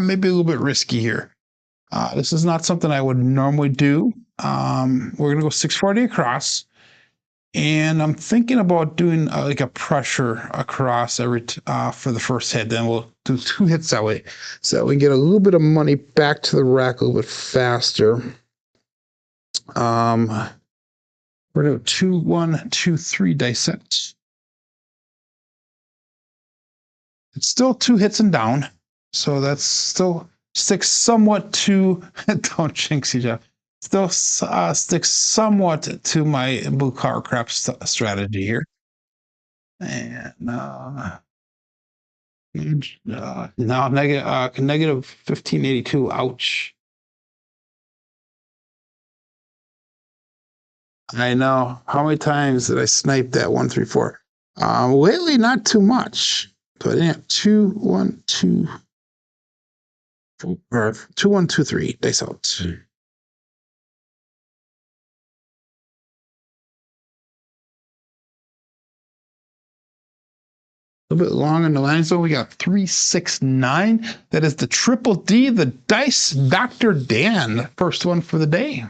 maybe a little bit risky here. This is not something I would normally do. We're going to go 640 across. And I'm thinking about doing like a pressure across every for the first hit. Then we'll do 2 hits that way, so we can get a little bit of money back to the rack a little bit faster. We're gonna 2, 1, 2, 3 dice set. It's still 2 hits and down, so that's still sticks somewhat to. Don't jinx you, Jeff. Still sticks somewhat to my blue car crap strategy here. And now negative 1582. Ouch. I know. How many times did I snipe that 134? Lately, not too much. But yeah, 2, 1, 2, 4, 2, 1, 2, 3. Dice out. A little bit long on the line, so we got 369. That is the Triple D, the Dice Dr. Dan, first one for the day.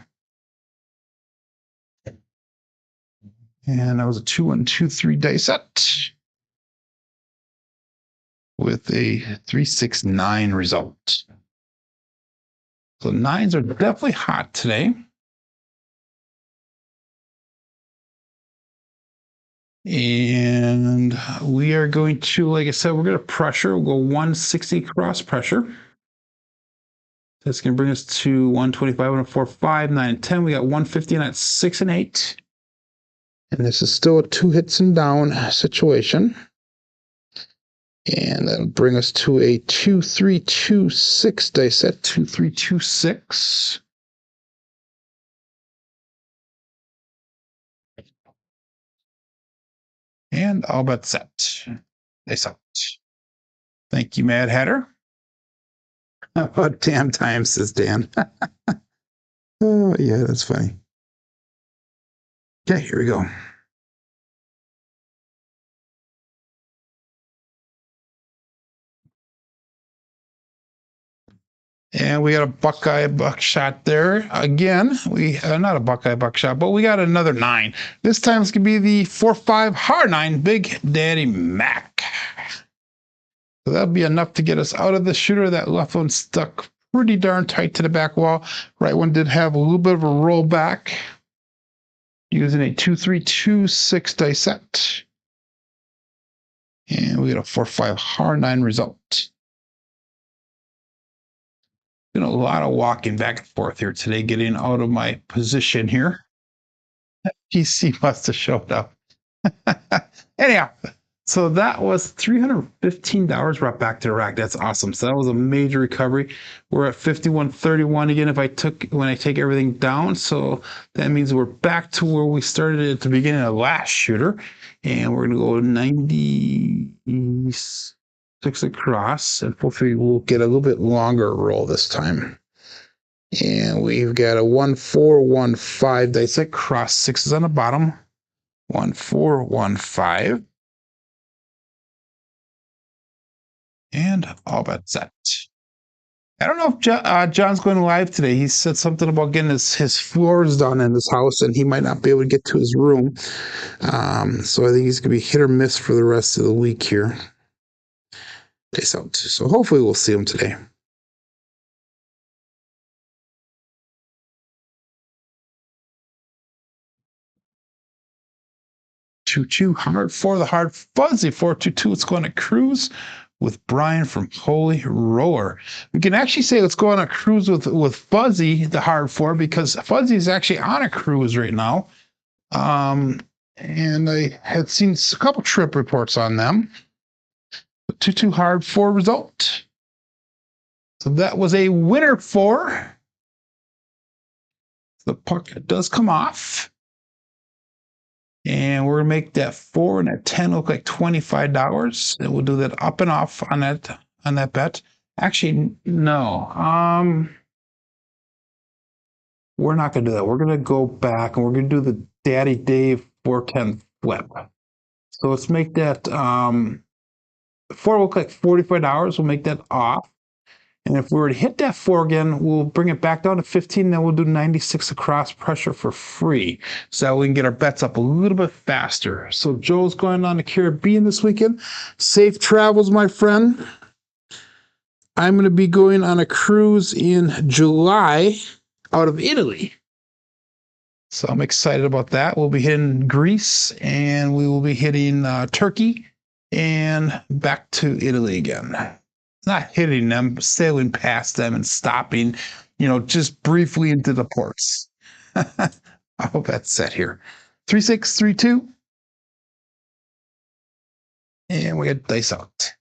And that was a 2, 1, 2, 3 dice set with a 369 result. So 9s are definitely hot today. And we are going to, like I said, we're going to pressure. We'll go 160 cross pressure. That's going to bring us to 125, 104, 5, 9, and 10. We got 150 at 6 and 8. And this is still a 2 hits and down situation. And that'll bring us to a 2, 3, 2, 6 dice set. 2, 3, 2, 6. And all but set. Dice out. Thank you, Mad Hatter. About damn time, says Dan. Oh, yeah, that's funny. Okay, here we go. And we got a Buckeye buckshot there. Again, we not a Buckeye buckshot, but we got another 9. This time it's going to be the 4-5 harrah 9 Big Daddy Mac. So that'll be enough to get us out of the shooter. That left one stuck pretty darn tight to the back wall. Right one did have a little bit of a rollback using a 2-3-2-6 dice set. And we got a 4-5 harrah 9 result. Been a lot of walking back and forth here today, getting out of my position here. PC must have showed up. Anyhow, so that was $315 brought back to the rack. That's awesome. So that was a major recovery. We're at 51.31 again when I take everything down. So that means we're back to where we started at the beginning of the last shooter. And we're going to go 96 across. And hopefully we'll get a little bit longer roll this time. And we've got a 1-4-1-5 dice set, cross sixes on the bottom. 1-4-1-5. And all bets set. I don't know if John's going live today. He said something about getting his floors done in his house, and he might not be able to get to his room. So I think he's going to be hit or miss for the rest of the week here. So hopefully we'll see him today. 2-2 hard for the hard fuzzy 4-2-2. It's going to cruise with Brian from Holy Roller. We can actually say let's go on a cruise with Fuzzy, the hard four, because Fuzzy is actually on a cruise right now. And I had seen a couple trip reports on them. 2-2 hard four result. So that was a winner for. The puck does come off. And we're going to make that 4 and that 10 look like $25. And we'll do that up and off on that bet. Actually, no. We're not going to do that. We're going to go back and we're going to do the Daddy Dave 410 flip. So let's make that 4 look like $45. We'll make that off. And if we were to hit that 4 again, we'll bring it back down to 15. Then we'll do 96 across pressure for free. So we can get our bets up a little bit faster. So Joe's going on the Caribbean this weekend. Safe travels, my friend. I'm going to be going on a cruise in July out of Italy. So I'm excited about that. We'll be hitting Greece and we will be hitting Turkey and back to Italy again. Not hitting them, but sailing past them and stopping, just briefly into the ports. I hope that's set here. 3-6-3-2. And we got dice out.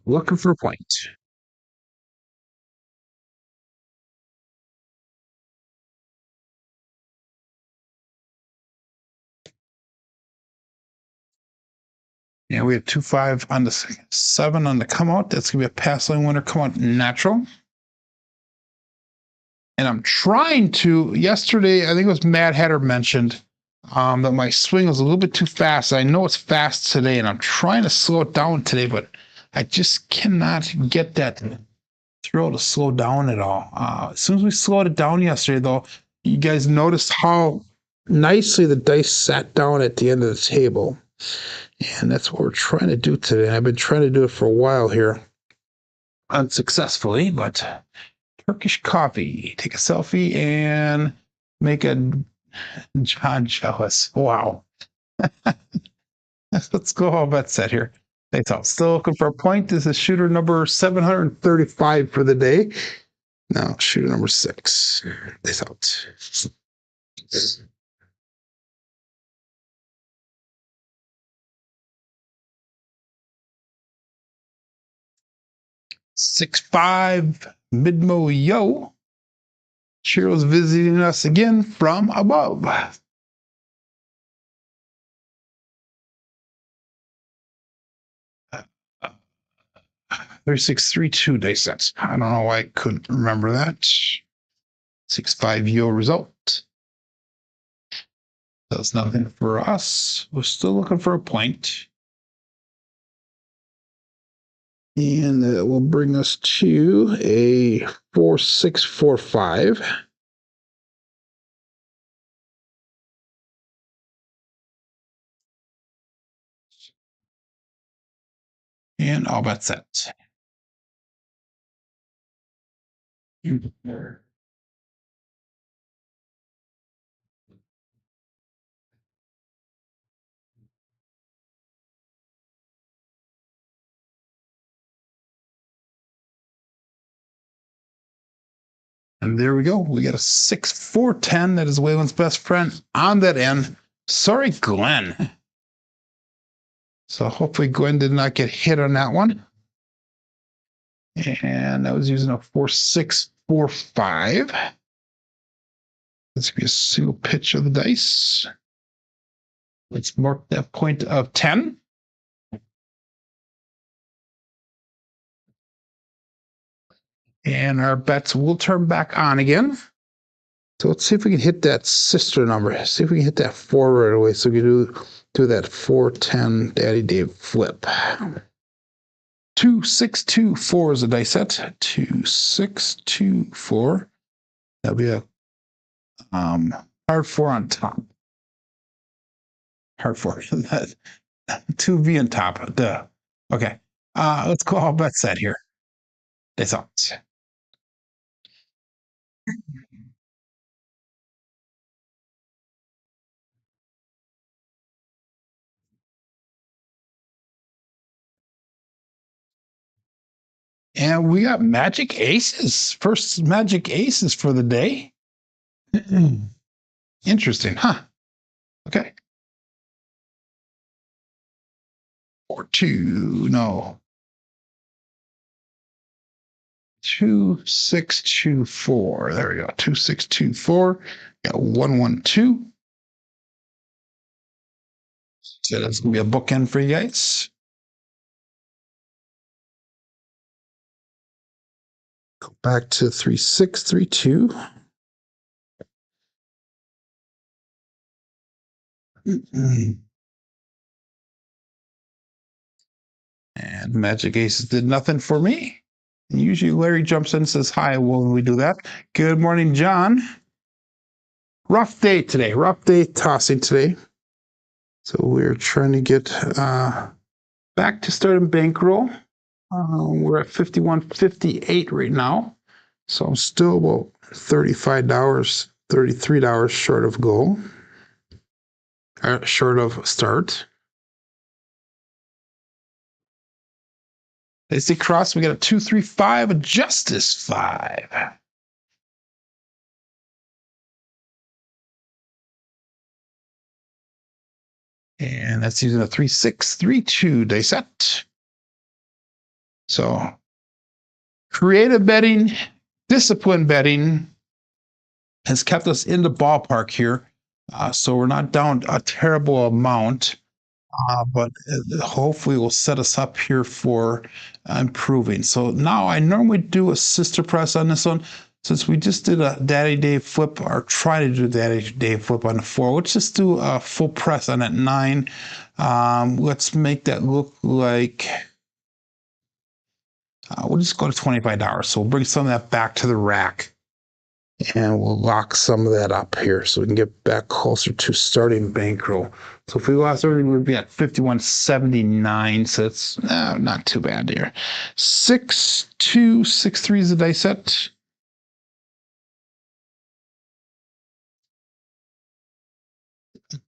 Looking for a point. And we have 2-5 on the 7 on the come out. That's going to be a pass line winner, come out natural. And I'm trying to, yesterday, I think it was Mad Hatter mentioned that my swing was a little bit too fast. I know it's fast today, and I'm trying to slow it down today, but I just cannot get that throw to slow down at all. As soon as we slowed it down yesterday, though, you guys noticed how nicely the dice sat down at the end of the table. And that's what we're trying to do today. I've been trying to do it for a while here. Unsuccessfully, but Turkish coffee. Take a selfie and make a John jealous. Wow. Let's go all bet set here. Thanks all. Still looking for a point. This is shooter number 735 for the day. Now, shooter number 6. Thanks out. 6-5 Midmo Yo. Chiro's visiting us again from above. 3632 dice sets. I don't know why I couldn't remember that. 6-5 Yo result. That's nothing for us. We're still looking for a point. And that will bring us to a 4-6-4-5. And all bets set. And there we go. We got a 6-4-10. That is Waylon's best friend on that end. Sorry, Glenn. So hopefully Glenn did not get hit on that one. And I was using a 4-6-4-5. Let's give you a single pitch of the dice. Let's mark that point of 10. And our bets will turn back on again. So let's see if we can hit that sister number. See if we can hit that 4 right away. So we can do that 4-10 Daddy Dave flip. 2-6-2-4 is a dice set. 2-6-2-4. That'll be a hard 4 on top. Hard 4. 2V on top. Duh. Okay. Let's call bet set here. That's all. And we got magic aces. First magic aces for the day. Interesting, huh? Okay. 4-2, no. 2-6-2-4. There we go. 2-6-2-4. Got 1-1-2. So that's gonna be a bookend for you guys. Go back to 3-6-3-2. And magic aces did nothing for me. Usually Larry jumps in and says hi when we do that. Good morning, John. Rough day today. Rough day tossing today. So we're trying to get back to starting bankroll. We're at 51.58 right now. So I'm still about $35, $33 short of goal. Short of start. They see cross. We got a 2-3-5, a justice 5. And that's using a 3-6-3-2 dice set. So creative betting, discipline betting has kept us in the ballpark here. So we're not down a terrible amount, but hopefully will set us up here for improving. So now I normally do a sister press on this one. Since we just did a Daddy Dave flip, or try to do a Daddy Dave flip on the 4, let's just do a full press on that 9. Let's make that look like, we'll just go to $25. So we'll bring some of that back to the rack. And we'll lock some of that up here so we can get back closer to starting bankroll. So if we lost everything, we'd be at 51.79. So it's not too bad here. 6-2-6-3 is the dice set.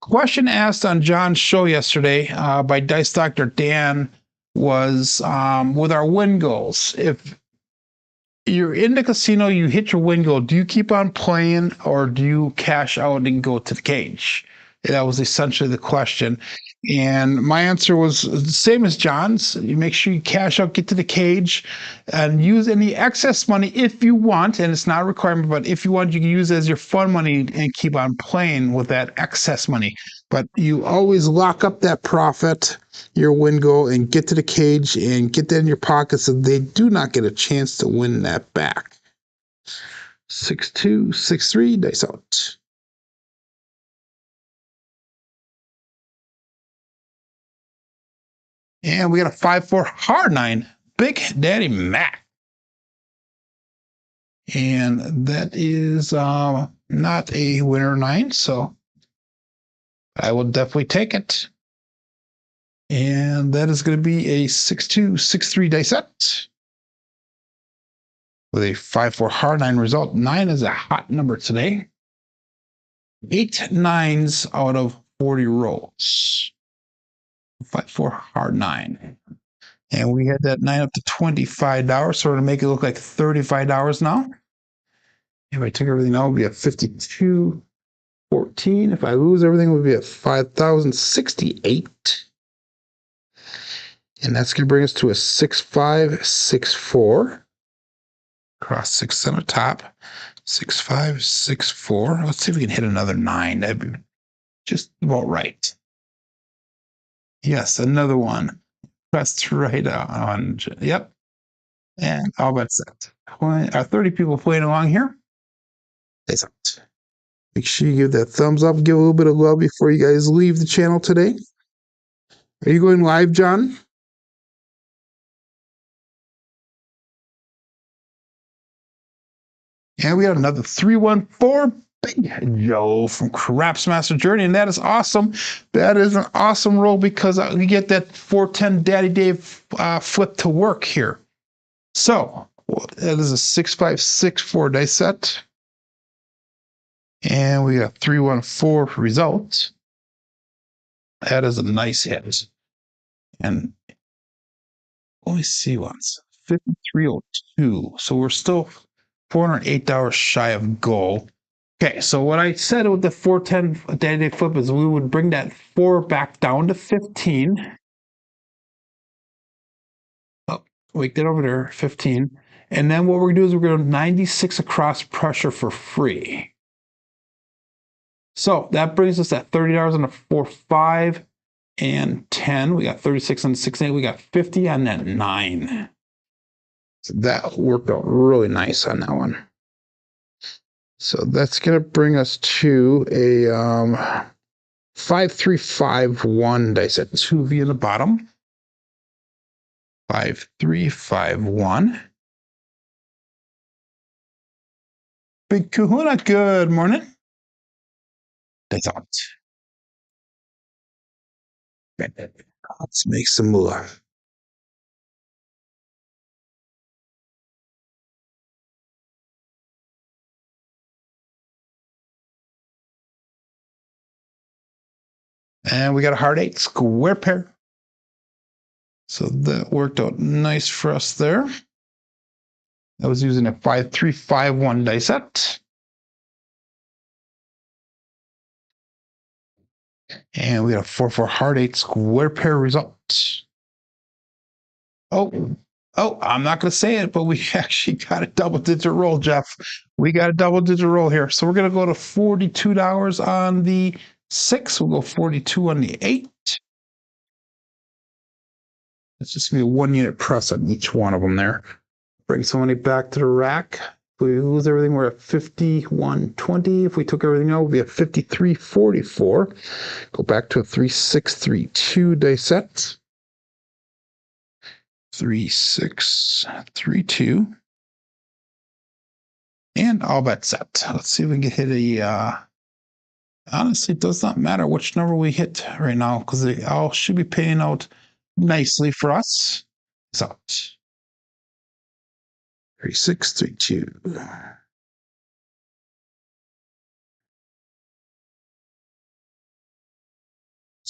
Question asked on John's show yesterday by Dice Dr. Dan was with our win goals. If you're in the casino, you hit your win goal, do you keep on playing or do you cash out and go to the cage? That was essentially the question. And my answer was the same as John's. You make sure you cash out, get to the cage, and use any excess money if you want. And it's not a requirement, but if you want, you can use it as your fun money and keep on playing with that excess money. But you always lock up that profit, your win goal, and get to the cage and get that in your pocket so they do not get a chance to win that back. 6-2, 6-3, dice out. And we got a 5-4 hard 9, Big Daddy Mac. And that is not a winner 9, so I will definitely take it. And that is going to be a 6-2, 6-3 dice set with a 5-4 hard 9 result. 9 is a hot number today. 8 nines out of 40 rolls. 5-4 hard 9. And we had that 9 up to $25. So we're going to make it look like $35 now. If I took everything out, it would be at 52.14. If I lose everything, it would be at 5,068. And that's going to bring us to a 6-5, 6-4. Cross 6 center top. 6-5, 6-4. Let's see if we can hit another 9. That'd be just about right. Yes, another one. That's right on. Yep. And all that's set. 30 people playing along here. That's out. Make sure you give that thumbs up, give a little bit of love before you guys leave the channel today. Are you going live, John? And we got another 314 Big Joe from Crapsee Master Journey, and that is awesome. That is an awesome roll because we get that 410 Daddy Dave flip to work here. So that is a 6-5, 6-4 dice set. And we got 314 result. That is a nice hit. And let me see once. 5302. So we're still $408 shy of goal. Okay, so what I said with the 410 Daddy Dave flip is we would bring that 4 back down to 15. Oh, wait, get over there, 15. And then what we're going to do is we're going to 96 across pressure for free. So that brings us at $30 on the 4-5 and 10. We got 36 on the 6-8. We got 50 on that 9. So that worked out really nice on that one. So that's going to bring us to a 5-3-5-1 dice set. 2V in the bottom. 5-3-5-1. Big Kahuna, good morning. That's out. Let's make some moolah. And we got a hard 8 square pair. So that worked out nice for us there. I was using a 5-3-5-1 dice set. And we got a 4-4 hard 8 square pair result. Oh, I'm not going to say it, but we actually got a double-digit roll, Jeff. We got a double-digit roll here. So we're going to go to $42 on the 6. We'll go 42 on the 8. It's just going to be a 1-unit press on each one of them there. Bring some money back to the rack. If we lose everything, we're at 51.20. If we took everything out, we'll be at 53.44. Go back to a 3-6-3-2 dice set. 3-6-3-2. And all bets set. Let's see if we can hit a... honestly, it does not matter which number we hit right now because they all should be paying out nicely for us. It's out. 3-6-3-2. Let's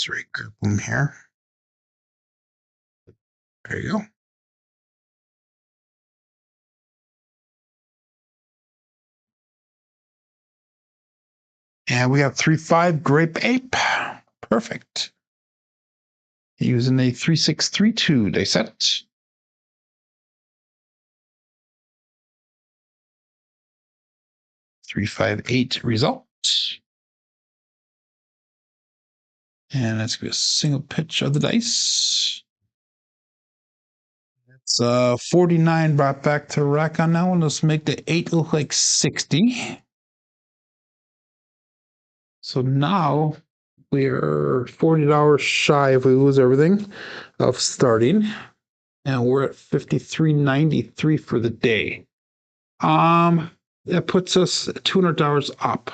regroup them here. There you go. And we have 3-5 Grape Ape. Perfect. Using a 3-6-3-2 dice set. 3-5-8 result. And that's going to be a single pitch of the dice. It's 49 brought back to rack on that one. Let's make the 8 look like 60. So now we're $40 shy if we lose everything of starting. And we're at 53.93 for the day. That puts us $200 up.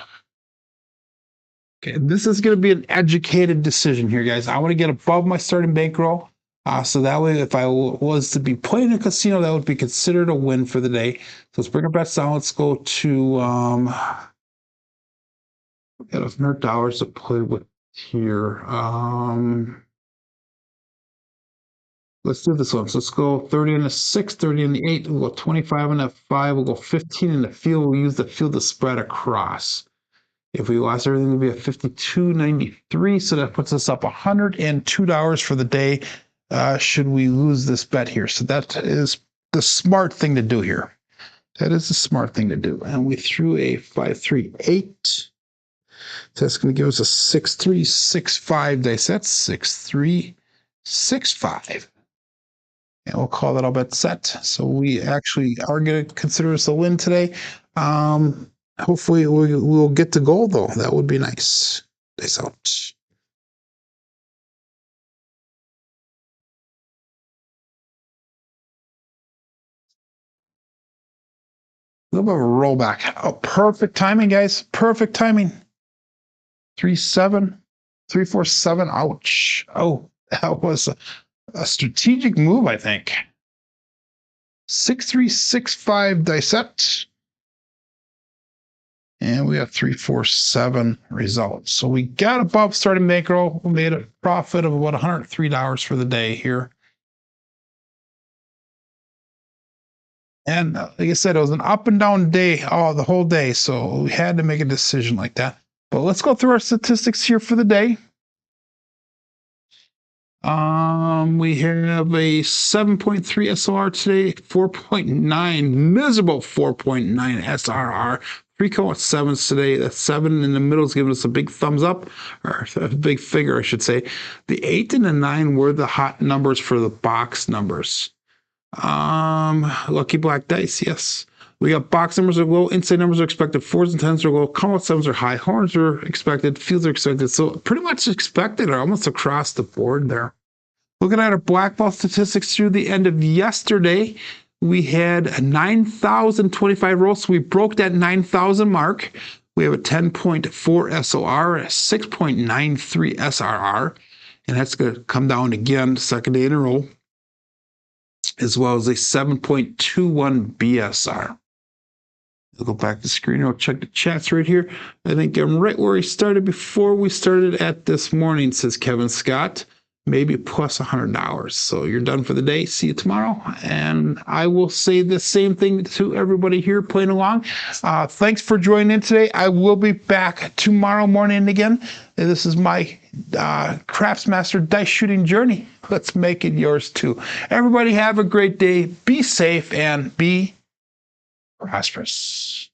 Okay, this is going to be an educated decision here, guys. I want to get above my starting bankroll. So that way, if I was to be playing a casino, that would be considered a win for the day. So let's bring our bets down. Let's go to got $100 to play with here. Let's do this one. So let's go 30 and a 6, 30 and the 8. We'll go 25 and a 5. We'll go 15 in the field. We'll use the field to spread across. If we lost everything, it would be at 52.93. So that puts us up $102 for the day. Should we lose this bet here? So that is the smart thing to do here. That is the smart thing to do. And we threw a 5-3-8. So that's going to give us a 6-3-6-5 dice. That's 6-3-6-5. And we'll call that all bet set. So we actually are going to consider this a win today. Hopefully we'll get to gold, though. That would be nice. Dice out. A little bit of a rollback. Oh, perfect timing, guys. Perfect timing. 3-7, 3-4-7. Ouch. Oh, that was a strategic move, I think. 6-3-6-5 dice set. And we have 3-4-7 results. So we got above starting bankroll. We made a profit of about $103 for the day here. And like I said, it was an up and down day, the whole day. So we had to make a decision like that. But let's go through our statistics here for the day. We have a 7.3 SOR today, 4.9, miserable 4.9 SRR, 3.7s today. That 7 in the middle is giving us a big thumbs up, or a big figure, I should say. The 8 and the 9 were the hot numbers for the box numbers. Lucky black dice, yes. We got box numbers are low, inside numbers are expected, 4s and 10s are low, come out 7s are high, horns are expected, fields are expected. So pretty much expected or almost across the board there. Looking at our black ball statistics through the end of yesterday, we had 9,025 rolls. So we broke that 9,000 mark. We have a 10.4 SOR, a 6.93 SRR, and that's going to come down again second day in a row, as well as a 7.21 BSR. I'll go back to the screen. I'll check the chats right here. I think I'm right where we started before we started at this morning, says Kevin Scott. Maybe plus $100. So you're done for the day. See you tomorrow. And I will say the same thing to everybody here playing along. Thanks for joining in today. I will be back tomorrow morning again. This is my Craps Master dice shooting journey. Let's make it yours too. Everybody have a great day. Be safe and be prosperous.